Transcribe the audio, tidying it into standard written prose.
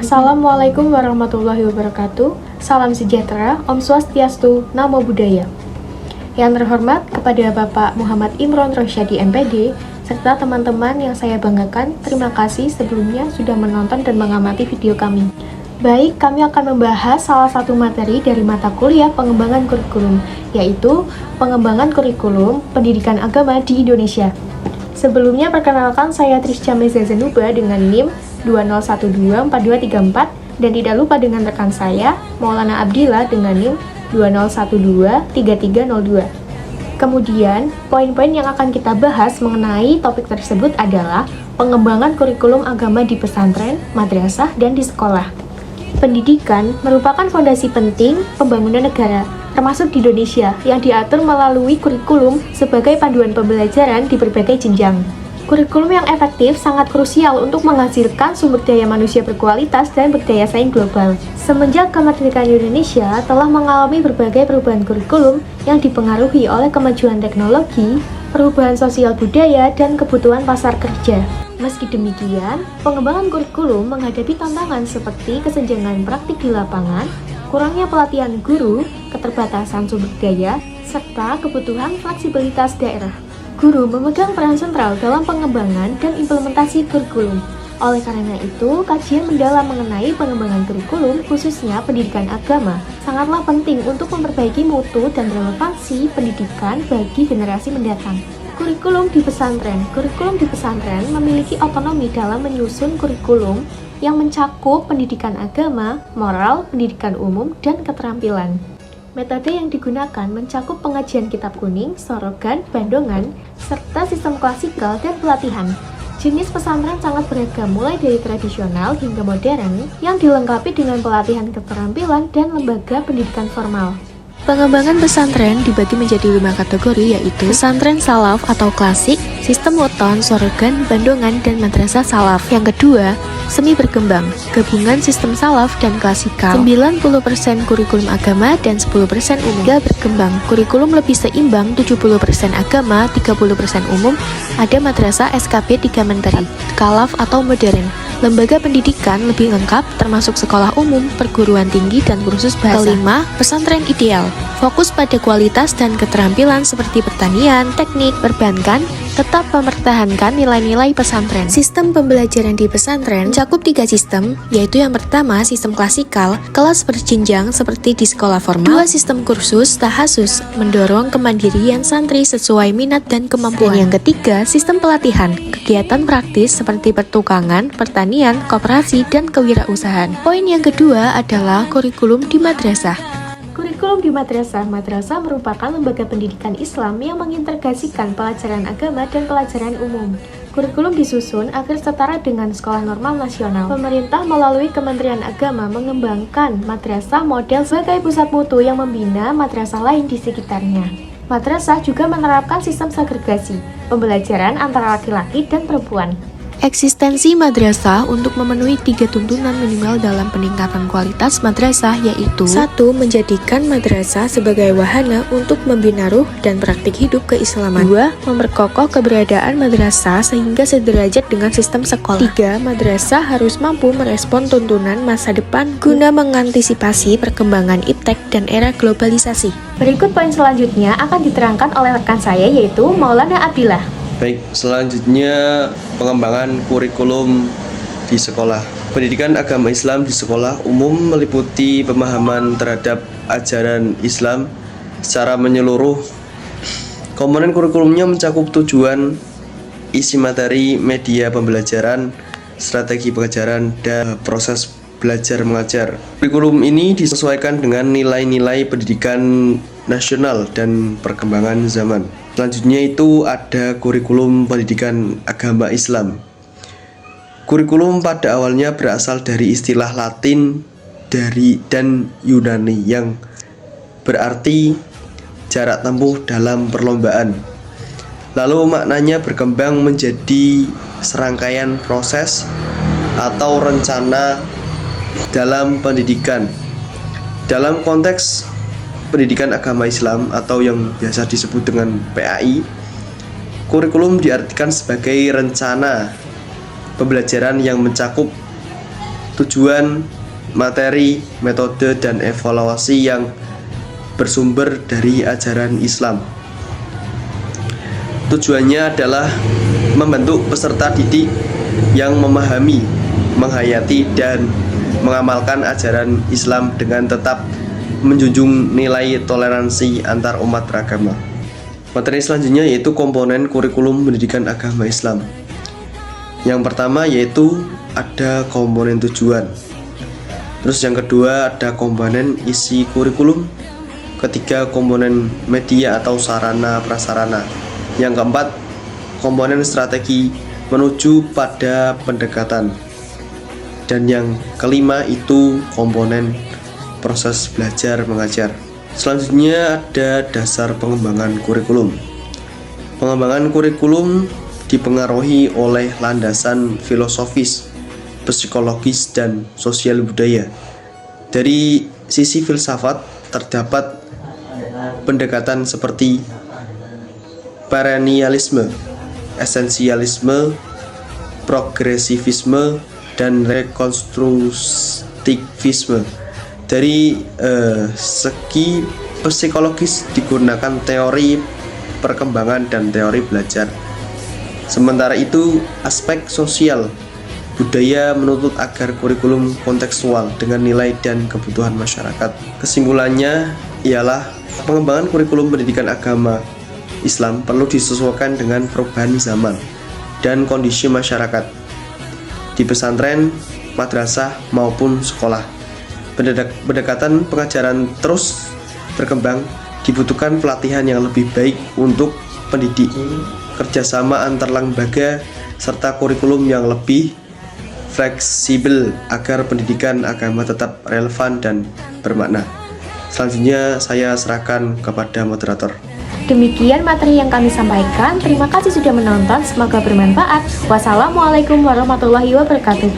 Assalamualaikum warahmatullahi wabarakatuh. Salam sejahtera, Om Swastiastu, Namo Buddhaya. Yang terhormat kepada Bapak Muhammad Imron Rosyadi MPD, serta teman-teman yang saya banggakan, terima kasih sebelumnya sudah menonton dan mengamati video kami. Baik, kami akan membahas salah satu materi dari mata kuliah pengembangan kurikulum, yaitu pengembangan kurikulum pendidikan agama di Indonesia. Sebelumnya perkenalkan, saya Trisca Meza Zanuba dengan NIM 20124234 dan tidak lupa dengan rekan saya Maulana Abdillah dengan NIM 20123302. Kemudian, poin-poin yang akan kita bahas mengenai topik tersebut adalah pengembangan kurikulum agama di pesantren, madrasah, dan di sekolah. Pendidikan merupakan fondasi penting pembangunan negara, termasuk di Indonesia, yang diatur melalui kurikulum sebagai panduan pembelajaran di berbagai jenjang. Kurikulum yang efektif sangat krusial untuk menghasilkan sumber daya manusia berkualitas dan berdaya saing global. Semenjak kemerdekaan Indonesia telah mengalami berbagai perubahan kurikulum yang dipengaruhi oleh kemajuan teknologi, perubahan sosial budaya, dan kebutuhan pasar kerja. Meski demikian, pengembangan kurikulum menghadapi tantangan seperti kesenjangan praktik di lapangan, kurangnya pelatihan guru, keterbatasan sumber daya, serta kebutuhan fleksibilitas daerah. Guru memegang peran sentral dalam pengembangan dan implementasi kurikulum. Oleh karena itu, kajian mendalam mengenai pengembangan kurikulum, khususnya pendidikan agama, sangatlah penting untuk memperbaiki mutu dan relevansi pendidikan bagi generasi mendatang. Kurikulum di pesantren memiliki otonomi dalam menyusun kurikulum yang mencakup pendidikan agama, moral, pendidikan umum, dan keterampilan. Metode yang digunakan mencakup pengajian kitab kuning, sorogan, bandongan, serta sistem klasikal dan pelatihan. Jenis pesantren sangat beragam mulai dari tradisional hingga modern yang dilengkapi dengan pelatihan keterampilan dan lembaga pendidikan formal. Pengembangan pesantren dibagi menjadi 5 kategori, yaitu pesantren salaf atau klasik, sistem weton, sorogan, bandongan, dan madrasah salaf. Yang kedua, semi berkembang, gabungan sistem salaf dan klasikal, 90% kurikulum agama dan 10% umum. Tiga berkembang, kurikulum lebih seimbang, 70% agama, 30% umum, ada madrasah SKB 3 menteri, kalaf atau modern. Lembaga pendidikan lebih lengkap termasuk sekolah umum, perguruan tinggi, dan kursus bahasa. Kelima, pesantren ideal, fokus pada kualitas dan keterampilan seperti pertanian, teknik, perbankan, tetap mempertahankan nilai-nilai pesantren. Sistem pembelajaran di pesantren mencakup 3 sistem, yaitu yang pertama sistem klasikal, kelas berjenjang seperti di sekolah formal. 2 sistem kursus, tahasus, mendorong kemandirian santri sesuai minat dan kemampuan. Dan yang ketiga, sistem pelatihan, kegiatan praktis seperti pertukangan, pertanian, koperasi, dan kewirausahaan. Poin yang kedua adalah kurikulum di madrasah. Kurikulum di madrasah merupakan lembaga pendidikan Islam yang mengintegrasikan pelajaran agama dan pelajaran umum. Kurikulum disusun agar setara dengan sekolah normal nasional. Pemerintah melalui Kementerian Agama mengembangkan madrasah model sebagai pusat mutu yang membina madrasah lain di sekitarnya. Madrasah juga menerapkan sistem segregasi, pembelajaran antara laki-laki dan perempuan. Eksistensi madrasah untuk memenuhi 3 tuntunan minimal dalam peningkatan kualitas madrasah, yaitu 1. Menjadikan madrasah sebagai wahana untuk membina ruh dan praktik hidup keislaman. 2. Memperkokoh keberadaan madrasah sehingga sederajat dengan sistem sekolah. 3. Madrasah harus mampu merespon tuntunan masa depan guna mengantisipasi perkembangan iptek dan era globalisasi. Berikut poin selanjutnya akan diterangkan oleh rekan saya, yaitu Maulana Abdillah. Baik, selanjutnya pengembangan kurikulum di sekolah. Pendidikan agama Islam di sekolah umum meliputi pemahaman terhadap ajaran Islam secara menyeluruh. Komponen kurikulumnya mencakup tujuan, isi materi, media pembelajaran, strategi pengajaran, dan proses belajar mengajar. Kurikulum ini disesuaikan dengan nilai-nilai pendidikan nasional dan perkembangan zaman. Selanjutnya itu ada kurikulum pendidikan agama Islam. Kurikulum pada awalnya berasal dari istilah Latin dan Yunani yang berarti jarak tempuh dalam perlombaan. Lalu maknanya berkembang menjadi serangkaian proses atau rencana dalam pendidikan. Dalam konteks pendidikan agama Islam atau yang biasa disebut dengan PAI, kurikulum diartikan sebagai rencana pembelajaran yang mencakup tujuan, materi, metode, dan evaluasi yang bersumber dari ajaran Islam. Tujuannya adalah membentuk peserta didik yang memahami, menghayati, dan mengamalkan ajaran Islam dengan tetap menjunjung nilai toleransi antar umat beragama. Materi selanjutnya yaitu komponen kurikulum pendidikan agama Islam. Yang pertama yaitu ada komponen tujuan. Terus yang kedua ada komponen isi kurikulum. Ketiga komponen media atau sarana prasarana. Yang keempat komponen strategi menuju pada pendekatan. Dan yang kelima itu komponen proses belajar mengajar. Selanjutnya ada dasar pengembangan kurikulum. Pengembangan kurikulum dipengaruhi oleh landasan filosofis, psikologis, dan sosial budaya. Dari sisi filsafat terdapat pendekatan seperti perennialisme, esensialisme, progresivisme, dan rekonstruktivisme. Dari segi psikologis digunakan teori perkembangan dan teori belajar. Sementara itu, aspek sosial budaya menuntut agar kurikulum kontekstual dengan nilai dan kebutuhan masyarakat. Kesimpulannya ialah pengembangan kurikulum pendidikan agama Islam perlu disesuaikan dengan perubahan zaman dan kondisi masyarakat di pesantren, madrasah, maupun sekolah. Pendekatan pengajaran terus berkembang, dibutuhkan pelatihan yang lebih baik untuk pendidik, kerjasama antar lembaga, serta kurikulum yang lebih fleksibel agar pendidikan agama tetap relevan dan bermakna. Selanjutnya saya serahkan kepada moderator. Demikian materi yang kami sampaikan. Terima kasih sudah menonton. Semoga bermanfaat. Wassalamualaikum warahmatullahi wabarakatuh.